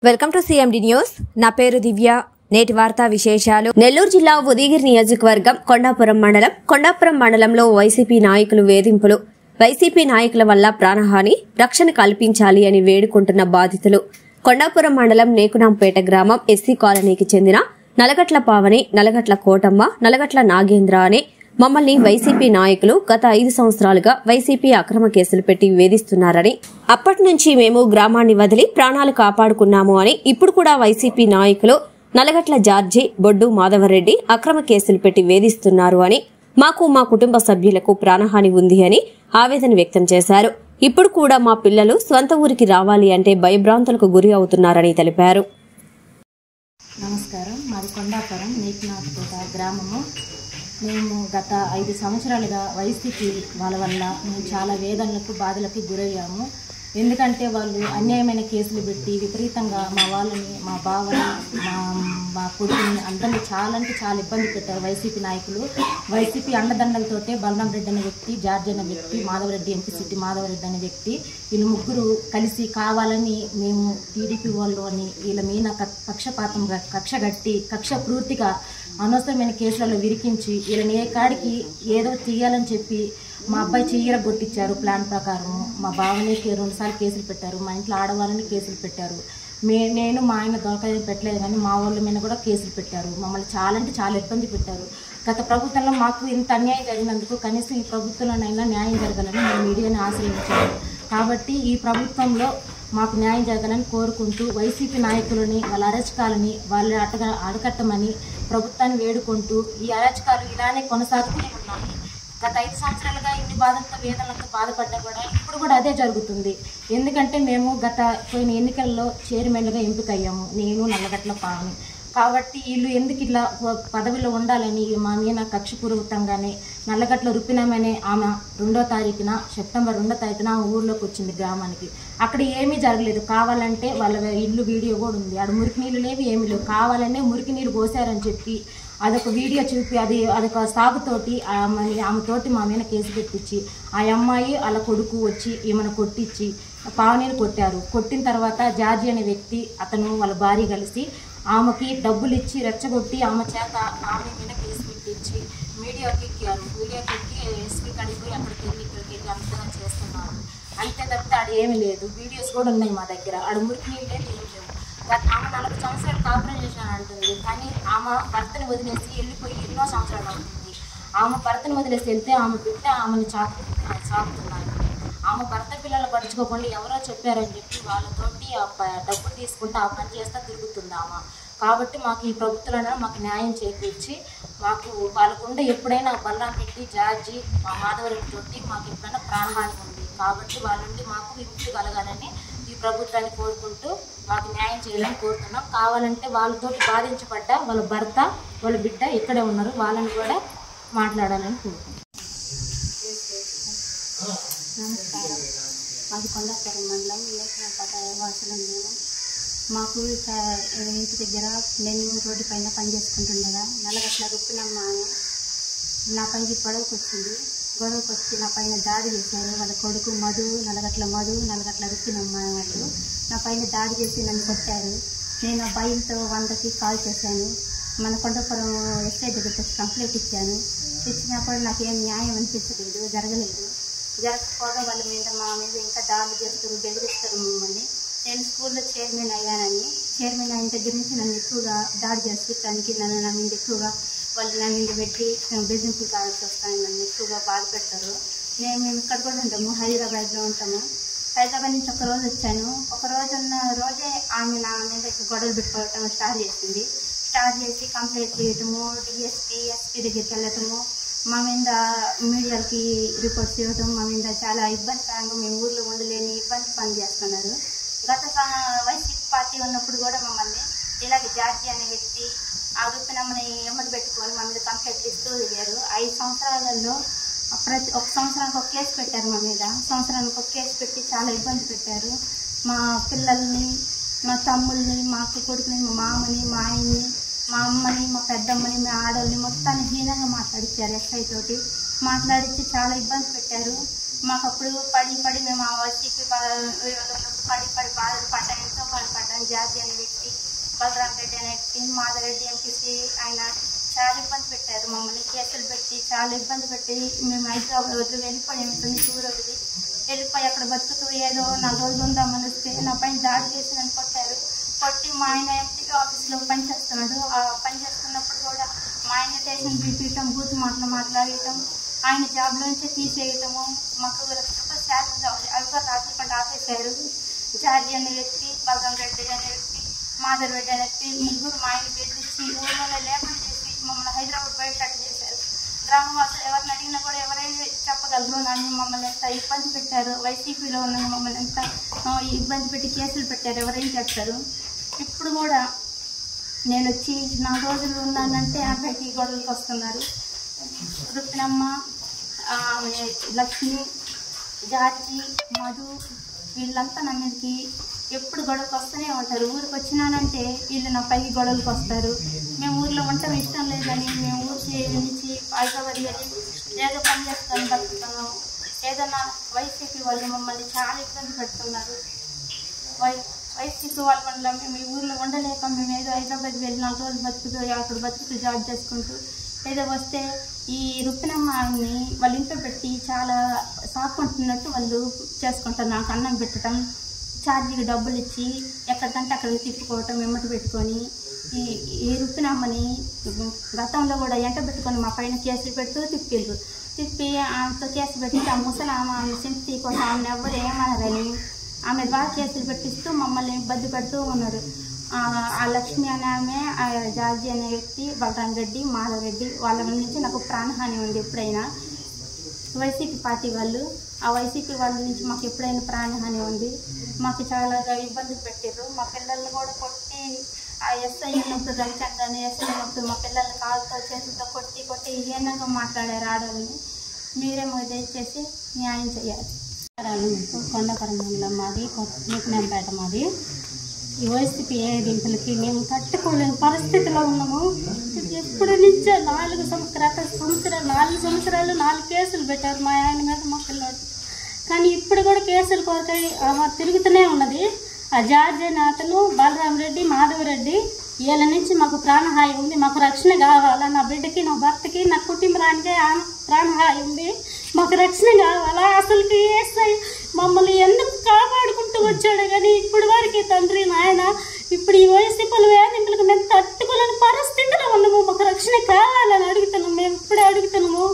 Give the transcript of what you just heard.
Welcome to CMD news. నా పేరు దివ్య. నేటి వార్తా విశేషాలు. నెల్లూరు జిల్లా ఉదయగిరి నియోజకవర్గం కొండాపురం మండలంలో వైసీపీ నాయకులు వేధింపులు. వైసీపీ నాయకుల వల్ల ప్రాణహాని, రక్షణ కల్పించాలి అని వేడుకుంటున్న బాధితులు. కొండాపురం మండలం నేకునాంపేట గ్రామం ఎస్సీ కాలనీకి చెందిన నలగట్ల పావని, నలగట్ల కోటమ్మ, నలగట్ల నాగేంద్ర అనే మమ్మల్ని వైసీపీ నాయకులు గత 5 సంవత్సరాలుగా వైసీపీ అక్రమ కేసులు పెట్టి వేధిస్తున్నారని, అప్పటి నుంచి మేము గ్రామాన్ని వదిలి ప్రాణాలు కాపాడుకున్నాము అని ఇప్పుడు కూడా వైసీపీ నాయకులు నలగట్ల జార్జి, బొడ్డు మాధవరెడ్డి అక్రమ కేసులు పెట్టి వేధిస్తున్నారు అని, మాకు మా కుటుంబ సభ్యులకు ప్రాణహాని ఉంది అని ఆవేదన వ్యక్తం చేశారు. ఇప్పుడు కూడా మా పిల్లలు స్వంత ఊరికి రావాలి అంటే భయభ్రాంతులకు గురి అవుతున్నారని తెలిపారు. నమస్కారం. మాది కొండాపురం నేకునాంపేట గ్రామము. మేము గత 5 సంవత్సరాలుగా వైసీపీ వాళ్ళ వల్ల మేము చాలా వేదనలకు, బాధలకు గురయ్యాము. ఎందుకంటే వాళ్ళు అన్యాయమైన కేసులు పెట్టి విపరీతంగా మా వాళ్ళని, మా బావని, మా కొడుకుని అందరినీ చాలా ఇబ్బంది పెట్టారు వైసీపీ నాయకులు. వైసీపీ అండదండలతోటే బలరాం రెడ్డి అనే వ్యక్తి, జార్జ్ అనే వ్యక్తి, మాధవరెడ్డి, ఎంపీ మాధవరెడ్డి అనే వ్యక్తి, వీళ్ళు ముగ్గురు కలిసి కావాలని మేము టీడీపీ వాళ్ళు అని వీళ్ళ మీద పక్షపాతంగా కక్ష పూర్తిగా అనవసరమైన కేసులలో విరికించి వీళ్ళని ఏ కాడికి ఏదో తీయాలని చెప్పి మా అబ్బాయి చెయ్యర కొట్టించారు. ప్లాన్ ప్రకారము మా బావని 2 సార్లు కేసులు పెట్టారు. మా ఇంట్లో ఆడవాళ్ళని కేసులు పెట్టారు. నేను మా ఆయన దొరకలేదు పెట్టలేదు, కానీ మా వాళ్ళ మీద కూడా కేసులు పెట్టారు. మమ్మల్ని చాలా ఇబ్బంది పెట్టారు. గత ప్రభుత్వంలో మాకు ఇంత అన్యాయం జరిగినందుకు కనీసం ఈ ప్రభుత్వంలోనైనా న్యాయం జరగాలని మేము మీడియాని ఆశ్రయించాము. కాబట్టి ఈ ప్రభుత్వంలో మాకు న్యాయం జరగాలని కోరుకుంటూ వైసీపీ నాయకులని, వాళ్ళ అరాచకాలని వాళ్ళు అడకట్టమని ప్రభుత్వాన్ని వేడుకుంటూ ఈ అరాచకాలు ఇలానే కొనసాగుతూనే ఉన్నాయి. గత 5 సంవత్సరాలుగా ఇన్ని బాధలతో, వేదనలతో బాధపడ్డా కూడా ఇప్పుడు కూడా అదే జరుగుతుంది. ఎందుకంటే మేము గత పోయిన ఎన్నికల్లో చైర్మన్గా ఎంపికయ్యాము, నేను నల్లగట్ల పావని. కాబట్టి వీళ్ళు ఎందుకు ఇట్లా పదవిలో ఉండాలని మా మీద కక్షపూర్వకంగానే నల్లగట్ల రుపినామనే ఆమె సెప్టెంబర్ 2వ తారీఖున ఊర్లోకి వచ్చింది గ్రామానికి. అక్కడ ఏమీ జరగలేదు. కావాలంటే వాళ్ళ ఇల్లు వీడియో కూడా ఉంది. ఆడ మురికి నీళ్ళు లేవు, ఏమీ లేవు. కావాలనే మురికి నీళ్ళు పోసారని చెప్పి అదొక వీడియో చూపి అదొక సాగుతోటి ఆమెతోటి మా మీద కేసు పెట్టించి ఆ అమ్మాయి వాళ్ళ కొడుకు వచ్చి ఈమెను కొట్టించి పావనిని కొట్టారు. కొట్టిన తర్వాత జార్జి అనే వ్యక్తి, అతను వాళ్ళ భార్య కలిసి ఆమెకి డబ్బులు ఇచ్చి రెచ్చగొట్టి ఆమె చేత ఆమె మీద కేసు పెట్టించి మీడియాకి ఎక్కారు. మీడియాకి ఎక్కి ఎస్పీ కడిపోయి అక్కడికి వెళ్ళి అంతగా చేస్తున్నారు. అంతే తప్పితే ఆడ ఏమీ లేదు. వీడియోస్ కూడా ఉన్నాయి మా దగ్గర. ఆడ మురికి నీళ్ళు లేదు, ఏమి లేవు. ఆమె 40 సంవత్సరాలు కాపురం చేసిన అంటుంది, కానీ ఆమె భర్తని వదిలేసి వెళ్ళిపోయి ఎన్నో సంవత్సరాలు అవుతుంది. ఆమె భర్తని వదిలేసి వెళ్తే ఆమె బిడ్డ ఆమెను చాకుతున్నారు. ఆమె భర్త పిల్లలు పడుచుకోకుండా ఎవరో చెప్పారని చెప్పి వాళ్ళతోటి డబ్బులు తీసుకుంటే ఆ పని చేస్తా తిరుగుతుంది ఆమె. కాబట్టి మాకు ఈ ప్రభుత్వంలో మాకు న్యాయం చేకూర్చి మాకు వాళ్ళకుండా ఎప్పుడైనా బలరాం రెడ్డి, జార్జి, మా మాధవరెడ్డి తోటి మాకు ఎప్పుడైనా ప్రాణహాని ఉంది. కాబట్టి వాళ్ళ నుండి మాకు విముక్తి కలగాలని ఈ ప్రభుత్వాన్ని కోరుకుంటూ మాకు న్యాయం చేయాలని కోరుతున్నాం. కావాలంటే వాళ్ళతోటి బాధించబడ్డ వాళ్ళ భర్త, వాళ్ళ బిడ్డ ఇక్కడే ఉన్నారు, వాళ్ళని కూడా మాట్లాడాలని కోరుకుంటున్నాం. నమస్కారం. మాది కొండాపురం మండలం నేకునాంపేట వాసులం. మాకు ఇంటి దగ్గర నేను రోడ్డు పైన పని చేసుకుంటుండగా నల్లగట్ల రుప్పినమ్మ నా పైకి గొడవకు వచ్చి నా పైన దాడి చేశారు. వాళ్ళ కొడుకు నల్లగట్ల రుప్పినమ్మ వాళ్ళు నా పైన దాడి చేసి నన్ను కొట్టారు. నేను ఆ భయంతో 100కి కాల్ చేశాను. మన కొండాపురం ఎస్ఐ దగ్గరికి వచ్చి కంప్లైంట్ ఇచ్చినప్పుడు నాకేం న్యాయం అనిపించలేదు, జరగకపోవడం వాళ్ళ మీద మా మీద ఇంకా దాడి చేస్తారు, బెదిరిస్తారు మమ్మల్ని. నేను స్కూల్లో చైర్మన్ అయ్యానని, చైర్మన్ అయిన దగ్గర నుంచి నన్ను ఎక్కువగా దాడి చేస్తానికి నా మీద ఎక్కువగా వాళ్ళు నా మీద పెట్టి బెదిరింపులు కావాల్సి వస్తాను. నన్ను ఎక్కువగా బాధ పెడతారు. మేము ఇక్కడ కూడా ఉంటాము, హైదరాబాద్లో ఉంటాము. హైదరాబాద్ నుంచి ఒక రోజు వచ్చాను. ఉన్న రోజే ఆమె నా మీద గొడవలు పెట్టుకోవటం స్టార్ట్ చేసి కంప్లైంట్ చేయటము, ఎస్పీ దగ్గరికి వెళ్ళటము, మా మీద మీడియాలకి రిపోర్ట్స్ ఇవ్వటం, మా మీద చాలా ఇబ్బందికరంగా మేము ఊర్లో ఉండలేని ఇబ్బంది పని చేస్తున్నారు. గత వైసీపీ పార్టీ ఉన్నప్పుడు కూడా మమ్మల్ని ఇలాగే జార్జి అనే వ్యక్తి ఆ రుప్పినమ్మని ఎమ్మడి పెట్టుకొని మా మీద కంప్లైంట్ ఇస్తూ దిగారు. 5 సంవత్సరాలలో ఒక సంవత్సరానికి ఒక కేసు పెట్టారు మా మీద. సంవత్సరానికి ఒక కేసు పెట్టి చాలా ఇబ్బంది పెట్టారు. మా పిల్లల్ని, మా తమ్ముల్ని, మా కొడుకుని, మా మామని, మా ఆయన్ని, మా అమ్మని, మా పెద్దమ్మని, మా ఆడవాళ్ళని మొత్తాన్ని హీనంగా మాట్లాడించారు. ఎస్ఐ తోటి మాట్లాడించి చాలా ఇబ్బంది పెట్టారు. మాకు అప్పుడు పడి మేము ఆ వైసీపీ పడి బాధలు పడ్డా, ఎంతో బాధపడ్డా. ఆయన జార్జి అనే వ్యక్తి, బలరాం రెడ్డి అనే వ్యక్తి, మాధవరెడ్డి ఎంపీసీ ఆయన చాలా ఇబ్బంది పెట్టారు. మమ్మల్ని కేసులు పెట్టి చాలా ఇబ్బంది పెట్టి మేము హైదరాబాద్ వదిలి వెళ్ళిపోయాము. ఊరు వదిలి వెళ్ళిపోయి అక్కడ బతుకుతూ ఏదో 4 రోజులు ఉందామని వస్తే నా పైన దాడి చేసి నన్ను కొట్టారు. కొట్టి మా ఆయన ఎంపీ ఆఫీస్లో పనిచేస్తున్నాడు. ఆ పని చేస్తున్నప్పుడు కూడా మా ఆయన స్టేషన్ పిలిపించడం, బూత్ మాటలు మాట్లాడటం, ఆయన జాబ్లోంచి తీసేయటము, మాకు శాతం కావాలి అవి కూడా రాకుండా ఆపేశారు. జార్జి అనే వ్యక్తి, బలరాం రెడ్డి అనే వ్యక్తి, మాధవ్ రెడ్డి అనే వ్యక్తి ముగ్గురు మా ఆయన బెదిరించి ఊళ్ళో లేకుండా చేసి మమ్మల్ని హైదరాబాద్ బయటకు చేశారు. గ్రామవాసులు ఎవరిని అడిగినా కూడా ఎవరైనా చెప్పగలరు. నన్ను మమ్మల్ని ఎంత ఇబ్బంది పెట్టారు, వైసీపీలో ఉన్న మమ్మల్ని ఎంత ఇబ్బంది పెట్టి కేసులు పెట్టారు, ఎవరైనా చెప్తారు. ఇప్పుడు కూడా నేను వచ్చి 4 రోజులు ఉన్నానంటే అక్కడికి గొడవలకు వస్తున్నారు. రుక్మిణమ్మ, లక్ష్మి, జార్జి, మధు వీళ్ళంతా నా మీదకి ఎప్పుడు గొడవకు వస్తూనే ఉంటారు. ఊరికి వచ్చినానంటే వీళ్ళు నా పైకి గొడవలకు వస్తారు. మేము ఊర్లో ఉండటం ఇష్టం లేదని మేము ఊరికి నుంచి హైదరాబాద్ వెళ్ళి ఏదో పని చేస్తాను బతుకుతున్నాము. ఏదైనా వైసీపీ వాళ్ళు మమ్మల్ని చాలా ఇబ్బంది పెడుతున్నారు. వైసీపీ వాళ్ళ వల్ల మేము ఈ ఊర్లో ఉండలేక మేము ఏదో హైదరాబాద్ వెళ్ళి 4 రోజులు బతుకుతూ అక్కడ బతుకుతూ జాబ్ చేసుకుంటూ ఏదో వస్తే ఈ రుక్మిణమ్మని వాళ్ళ ఇంట్లో పెట్టి చాలా సాకుంటున్నట్టు వాళ్ళు చేసుకుంటారు. నాకు అన్నం పెట్టడం, ఛార్జీకి డబ్బులు ఇచ్చి ఎక్కడికంటే అక్కడికి తిప్పుకోవటం, వెమ్మటి పెట్టుకొని ఈ రుక్మిణమ్మని గతంలో కూడా ఎంట పెట్టుకొని మా పైన కేసులు పెడుతూ తిప్పి ఆమెతో కేసు పెట్టి ఆ ముసలి ఆమె సింపతి కోసం ఆమెను ఎవరు ఏమన్నారని ఆమె బాగా కేసులు పెట్టిస్తూ మమ్మల్ని ఇబ్బంది పెడుతూ ఉన్నారు. ఆ లక్ష్మి అనే ఆమె, ఆ జార్జి అనే వ్యక్తి, బలరాం రెడ్డి, మాధవ్ రెడ్డి వాళ్ళ నుంచి నాకు ప్రాణహాని ఉంది. ఎప్పుడైనా వైసీపీ పార్టీ వాళ్ళు, ఆ వైసీపీ వాళ్ళ నుంచి మాకు ఎప్పుడైనా ప్రాణహాని ఉంది. మాకు చాలా ఇబ్బందులు పెట్టారు. మా పిల్లల్ని కూడా కొట్టి ఆ ఎస్ఐ ఉన్నప్పుడు రవిచంద్రని ఎస్ఐ ఉన్నప్పుడు మా పిల్లల్ని కాళ్ళతో చేతులతో కొట్టి హీనంగా మాట్లాడారు ఆడవాళ్ళని. మీరేమో దయచేసి న్యాయం చేయాలి. కొండాపురం మండలం మాది, రుక్మిణంపేట మాది. ఈ వైసీపీ ఏదింపులకి మేము తట్టుకోలేని పరిస్థితిలో ఉన్నాము. ఎప్పటి నుంచో 4 సంవత్సరాలు 4 కేసులు పెట్టారు మా ఆయన మీద, మా పిల్లడు. కానీ ఇప్పుడు కూడా కేసుల కొరకై తిరుగుతూనే ఉన్నది. ఆ జార్జి అనే అతను, బలరాం రెడ్డి, మాధవ్ రెడ్డి వీళ్ళ నుంచి మాకు ప్రాణహాయి ఉంది. మాకు రక్షణ కావాలా, నా బిడ్డకి, నా భర్తకి, నా కుటుంబానికి ప్రాణహాయి ఉంది. మాకు రక్షణ కావాలా. అసలుకి ఏసై మమ్మల్ని ఎందుకు కాపాడుకుంటూ వచ్చాడు కానీ ఇప్పుడు వరకు తండ్రి నాయన ఇప్పుడు ఈ వైసీపీలు వేధింపులకు మేము తట్టుకోలేని పరిస్థితిలో ఉన్నాము. మాకు రక్షణ కావాలని అడుగుతున్నాము. మేము ఇప్పుడే అడుగుతున్నాము.